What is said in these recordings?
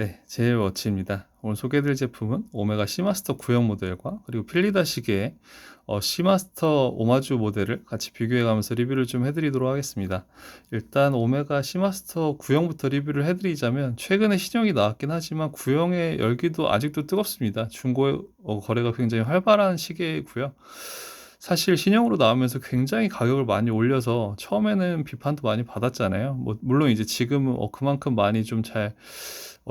네, 제일 워치입니다. 오늘 소개해드릴 제품은 오메가 시마스터 구형 모델과 그리고 필리다 시계의 시마스터 오마주 모델을 같이 비교해가면서 리뷰를 좀 해드리도록 하겠습니다. 일단 오메가 시마스터 구형부터 리뷰를 해드리자면 최근에 신형이 나왔긴 하지만 구형의 열기도 아직도 뜨겁습니다. 중고 거래가 굉장히 활발한 시계이고요. 사실 신형으로 나오면서 굉장히 가격을 많이 올려서 처음에는 비판도 많이 받았잖아요. 물론 이제 지금은 그만큼 많이 좀 잘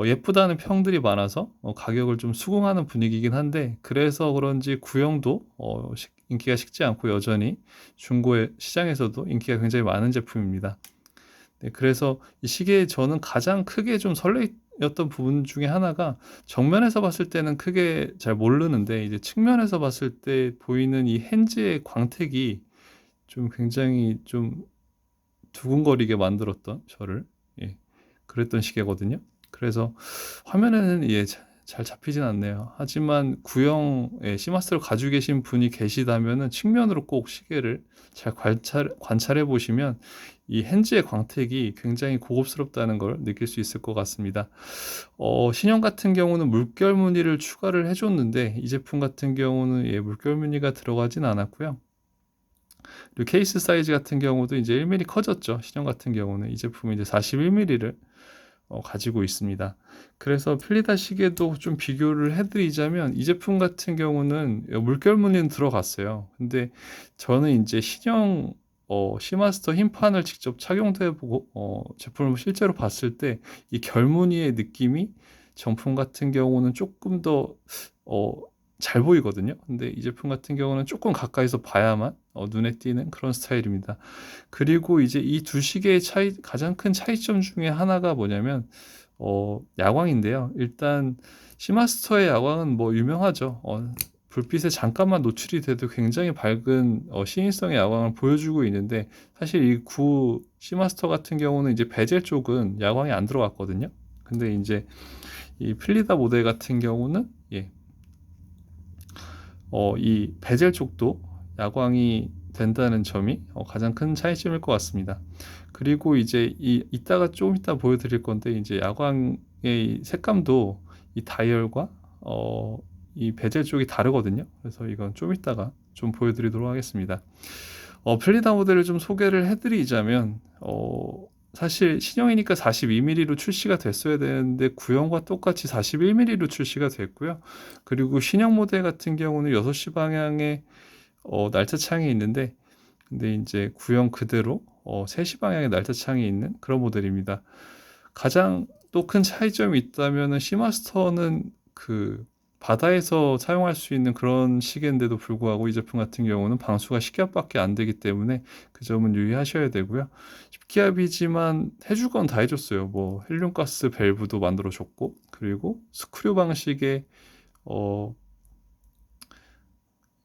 예쁘다는 평들이 많아서 가격을 좀 수긍하는 분위기긴 한데, 그래서 그런지 구형도 인기가 식지 않고 여전히 중고의 시장에서도 인기가 굉장히 많은 제품입니다. 네, 그래서 이 시계에 저는 가장 크게 좀 설레였던 부분 중에 하나가, 정면에서 봤을 때는 크게 잘 모르는데 이제 측면에서 봤을 때 보이는 이 핸즈의 광택이 좀 굉장히 좀 두근거리게 만들었던 저를, 예, 그랬던 시계거든요. 그래서 화면에는 잘 잡히진 않네요. 하지만 구형의 시마스를 가지고 계신 분이 계시다면은 측면으로 꼭 시계를 잘 관찰해 보시면 이 핸즈의 광택이 굉장히 고급스럽다는 걸 느낄 수 있을 것 같습니다. 신형 같은 경우는 물결 무늬를 추가를 해줬는데, 이 제품 같은 경우는 물결 무늬가 들어가진 않았고요. 그리고 케이스 사이즈 같은 경우도 이제 1mm 커졌죠. 신형 같은 경우는 이 제품이 이제 41mm를 가지고 있습니다. 그래서 필리다 시계도 좀 비교를 해드리자면, 이 제품 같은 경우는 물결 무늬는 들어갔어요. 근데 저는 이제 신형 시마스터 흰판을 직접 착용도 해보고 제품을 실제로 봤을 때 이 결무늬의 느낌이 정품 같은 경우는 조금 더 잘 보이거든요. 근데 이 제품 같은 경우는 조금 가까이서 봐야만 눈에 띄는 그런 스타일입니다. 그리고 이제 이 두 시계의 가장 큰 차이점 중에 하나가 뭐냐면 야광인데요. 일단 시마스터의 야광은 뭐 유명하죠. 불빛에 잠깐만 노출이 돼도 굉장히 밝은 시인성의 야광을 보여주고 있는데, 사실 이 구 시마스터 같은 경우는 이제 베젤 쪽은 야광이 안 들어갔거든요. 근데 이제 이 필리다 모델 같은 경우는 이 베젤 쪽도 야광이 된다는 점이 가장 큰 차이점일 것 같습니다. 그리고 이제 이따가 조금 이따 보여드릴 건데, 이제 야광의 색감도 이 다이얼과 이 베젤 쪽이 다르거든요. 그래서 이건 좀 이따가 좀 보여드리도록 하겠습니다. 필리다 모델을 좀 소개를 해드리자면, 사실 신형이니까 42mm로 출시가 됐어야 되는데 구형과 똑같이 41mm로 출시가 됐고요. 그리고 신형 모델 같은 경우는 6시 방향에 날짜창이 있는데, 근데 이제 구형 그대로 3시 방향에 날짜창이 있는 그런 모델입니다. 가장 또 큰 차이점이 있다면은, 시마스터는 그 바다에서 사용할 수 있는 그런 시계인데도 불구하고 이 제품 같은 경우는 방수가 10기압밖에 안 되기 때문에 그 점은 유의하셔야 되고요. 10기압이지만 해줄 건 다 해줬어요. 뭐 헬륨가스 밸브도 만들어 줬고, 그리고 스크류 방식의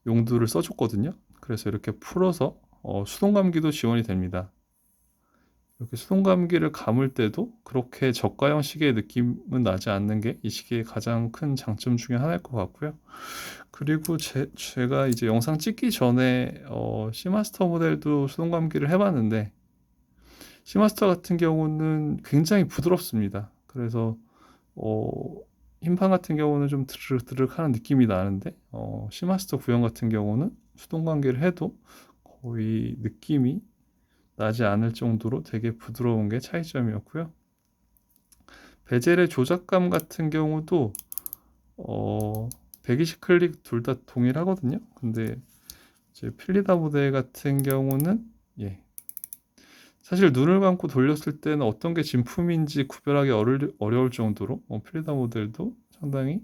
용도를 써줬거든요. 그래서 이렇게 풀어서 수동 감기도 지원이 됩니다. 이렇게 수동 감기를 감을 때도 그렇게 저가형 시계의 느낌은 나지 않는 게 이 시계의 가장 큰 장점 중에 하나일 것 같고요. 그리고 제가 이제 영상 찍기 전에 시마스터 모델도 수동 감기를 해봤는데, 시마스터 같은 경우는 굉장히 부드럽습니다. 그래서 흰판 같은 경우는 좀 드르륵 하는 느낌이 나는데, 시마스터 구형 같은 경우는 수동 감기를 해도 거의 느낌이 나지 않을 정도로 되게 부드러운 게 차이점이었고요. 베젤의 조작감 같은 경우도 120 클릭 둘 다 동일하거든요. 근데 이제 필리다 모델 같은 경우는 사실 눈을 감고 돌렸을 때는 어떤 게 진품인지 구별하기 어려울 정도로 필리다 모델도 상당히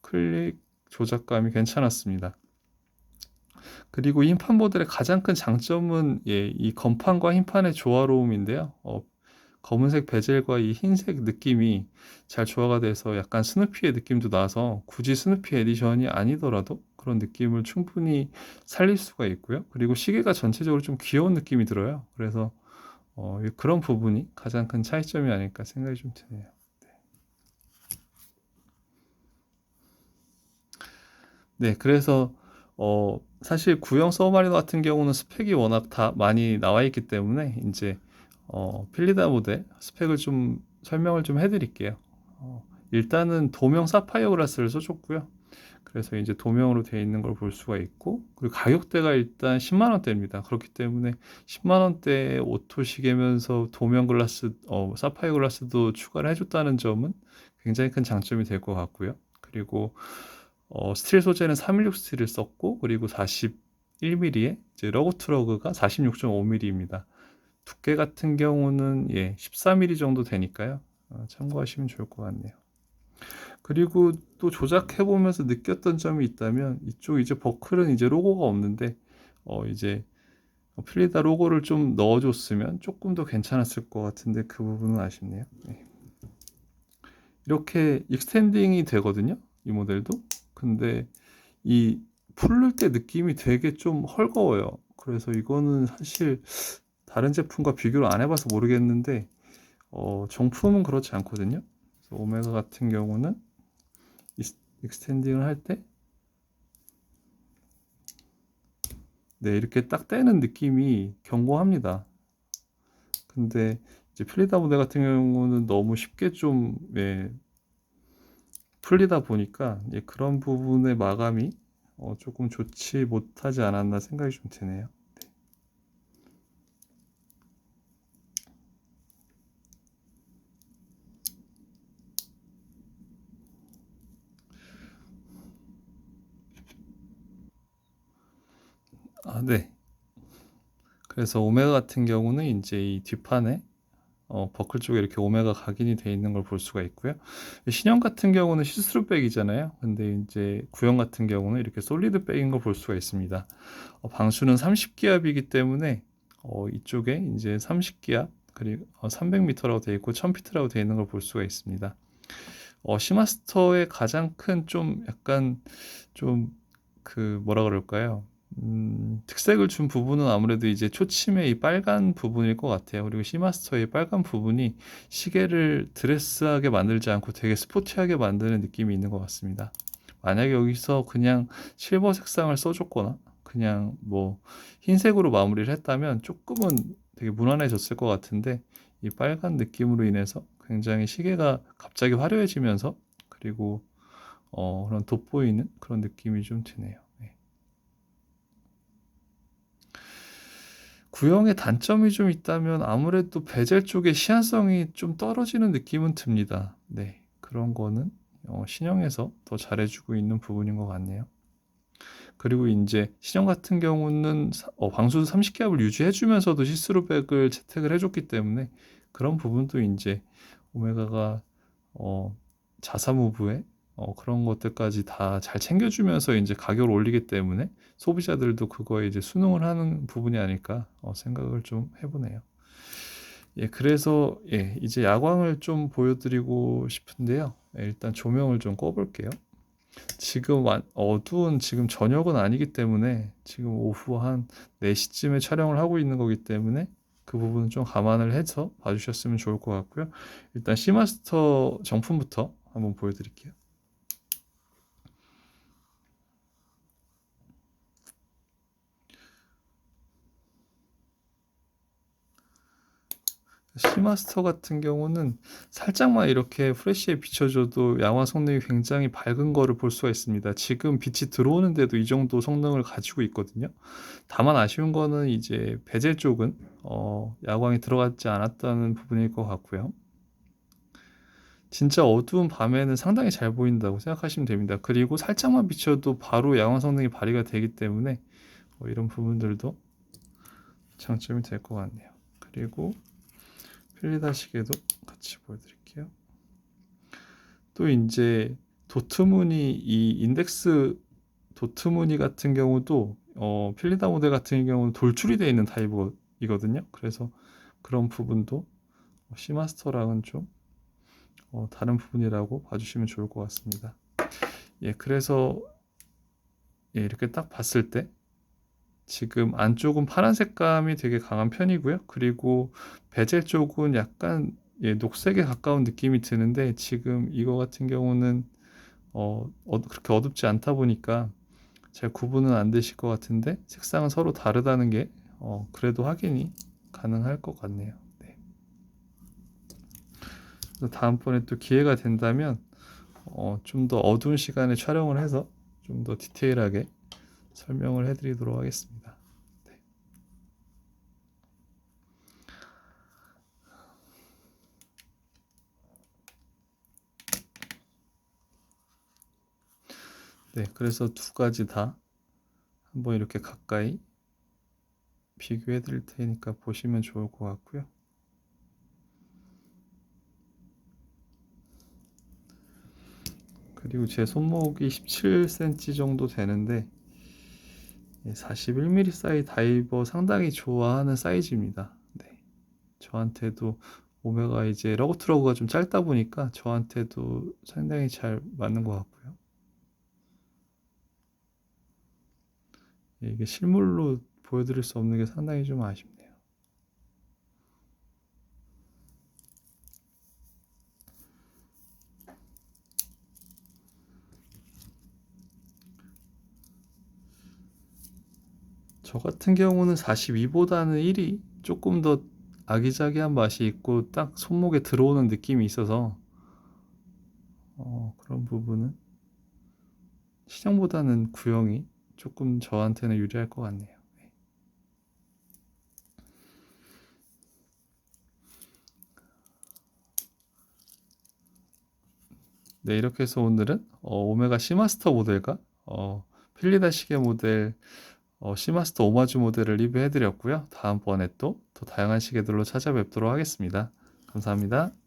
클릭 조작감이 괜찮았습니다. 그리고 흰판 모델의 가장 큰 장점은 이 검판과 흰판의 조화로움인데요. 검은색 베젤과 이 흰색 느낌이 잘 조화가 돼서 약간 스누피의 느낌도 나서, 굳이 스누피 에디션이 아니더라도 그런 느낌을 충분히 살릴 수가 있고요. 그리고 시계가 전체적으로 좀 귀여운 느낌이 들어요. 그래서 그런 부분이 가장 큰 차이점이 아닐까 생각이 좀 드네요. 네, 그래서 사실 구형 서브마리너 같은 경우는 스펙이 워낙 다 많이 나와 있기 때문에 이제 필리다 모델 스펙을 좀 설명을 좀 해드릴게요. 일단은 도명 사파이어 글라스를 써줬고요. 그래서 이제 도명으로 되어 있는 걸 볼 수가 있고, 그리고 가격대가 일단 10만 원대입니다. 그렇기 때문에 10만 원대에 오토 시계면서 도명 글라스, 사파이어 글라스도 추가를 해줬다는 점은 굉장히 큰 장점이 될 것 같고요. 그리고 스틸 소재는 316 스틸을 썼고, 그리고 41mm의 이제 러그 투 러그가 46.5mm입니다. 두께 같은 경우는 14mm 정도 되니까요. 참고하시면 좋을 것 같네요. 그리고 또 조작해 보면서 느꼈던 점이 있다면, 이쪽 이제 버클은 이제 로고가 없는데 이제 필리다 로고를 좀 넣어줬으면 조금 더 괜찮았을 것 같은데, 그 부분은 아쉽네요. 네. 이렇게 익스텐딩이 되거든요, 이 모델도. 근데 이 풀릴 때 느낌이 되게 좀 헐거워요. 그래서 이거는 사실 다른 제품과 비교를 안 해봐서 모르겠는데, 정품은 그렇지 않거든요. 그래서 오메가 같은 경우는 익스텐딩을 할 때, 네, 이렇게 딱 떼는 느낌이 견고합니다. 근데 이제 필리다 모델 같은 경우는 너무 쉽게 좀 풀리다 보니까 그런 부분의 마감이 조금 좋지 못하지 않았나 생각이 좀 드네요. 네. 그래서 오메가 같은 경우는 이제 이 뒷판에 버클 쪽에 이렇게 오메가 각인이 되어 있는 걸 볼 수가 있고요. 신형 같은 경우는 시스루 백이잖아요. 근데 이제 구형 같은 경우는 이렇게 솔리드 백인 걸 볼 수가 있습니다. 방수는 30기압이기 때문에 이쪽에 이제 30기압 그리고 300m라고 되어 있고 1000피트라고 되어 있는 걸 볼 수가 있습니다. 시마스터의 가장 큰 좀 약간 좀 그 뭐라 그럴까요? 특색을 준 부분은 아무래도 이제 초침의 이 빨간 부분일 것 같아요. 그리고 시마스터의 빨간 부분이 시계를 드레스하게 만들지 않고 되게 스포티하게 만드는 느낌이 있는 것 같습니다. 만약에 여기서 그냥 실버 색상을 써줬거나 그냥 뭐 흰색으로 마무리를 했다면 조금은 되게 무난해졌을 것 같은데, 이 빨간 느낌으로 인해서 굉장히 시계가 갑자기 화려해지면서, 그리고 그런 돋보이는 그런 느낌이 좀 드네요. 네. 구형의 단점이 좀 있다면 아무래도 베젤 쪽의 시한성이 좀 떨어지는 느낌은 듭니다. 네, 그런 거는 신형에서 더 잘해주고 있는 부분인 것 같네요. 그리고 이제 신형 같은 경우는 방수 30기압을 유지해주면서도 시스루백을 채택을 해줬기 때문에 그런 부분도 이제 오메가가 자사 무브에 그런 것들까지 다 잘 챙겨주면서 이제 가격을 올리기 때문에 소비자들도 그거에 이제 순응을 하는 부분이 아닐까 생각을 좀 해보네요. 그래서 이제 야광을 좀 보여드리고 싶은데요. 일단 조명을 좀 꺼볼게요. 지금 어두운 지금 저녁은 아니기 때문에 지금 오후 한 4시쯤에 촬영을 하고 있는 거기 때문에 그 부분은 좀 감안을 해서 봐주셨으면 좋을 것 같고요. 일단 시마스터 정품부터 한번 보여드릴게요. 시마스터 같은 경우는 살짝만 이렇게 프레쉬에 비춰줘도 양화 성능이 굉장히 밝은 거를 볼 수가 있습니다. 지금 빛이 들어오는데도 이 정도 성능을 가지고 있거든요. 다만 아쉬운 거는 이제 베젤 쪽은 야광이 들어가지 않았다는 부분일 것 같고요. 진짜 어두운 밤에는 상당히 잘 보인다고 생각하시면 됩니다. 그리고 살짝만 비춰도 바로 양화 성능이 발휘가 되기 때문에 이런 부분들도 장점이 될 것 같네요. 그리고 필리다 시계도 같이 보여드릴게요. 또 이제 도트 무늬, 이 인덱스 도트 무늬 같은 경우도 필리다 모델 같은 경우는 돌출이 되어 있는 타입이거든요. 그래서 그런 부분도 시마스터랑은 좀 다른 부분이라고 봐주시면 좋을 것 같습니다. 그래서 이렇게 딱 봤을 때 지금 안쪽은 파란 색감이 되게 강한 편이고요. 그리고 베젤 쪽은 약간 녹색에 가까운 느낌이 드는데, 지금 이거 같은 경우는 그렇게 어둡지 않다 보니까 잘 구분은 안 되실 것 같은데, 색상은 서로 다르다는 게 그래도 확인이 가능할 것 같네요. 네. 그래서 다음번에 또 기회가 된다면 좀 더 어두운 시간에 촬영을 해서 좀 더 디테일하게 설명을 해드리도록 하겠습니다. 네. 네, 그래서 두 가지 다 한번 이렇게 가까이 비교해 드릴 테니까 보시면 좋을 것 같고요. 그리고 제 손목이 17cm 정도 되는데 41mm 사이 다이버 상당히 좋아하는 사이즈입니다. 네. 저한테도 오메가 이제 러그트러그가 좀 짧다 보니까 저한테도 상당히 잘 맞는 것 같고요. 이게 실물로 보여드릴 수 없는 게 상당히 좀 아쉽네요. 저 같은 경우는 42보다는 1이 조금 더 아기자기한 맛이 있고 딱 손목에 들어오는 느낌이 있어서 그런 부분은 시장보다는 구형이 조금 저한테는 유리할 것 같네요. 네, 이렇게 해서 오늘은 오메가 시마스터 모델과 필리다 시계 모델 시마스터 오마주 모델을 리뷰해 드렸고요. 다음번에 또 더 다양한 시계들로 찾아뵙도록 하겠습니다. 감사합니다.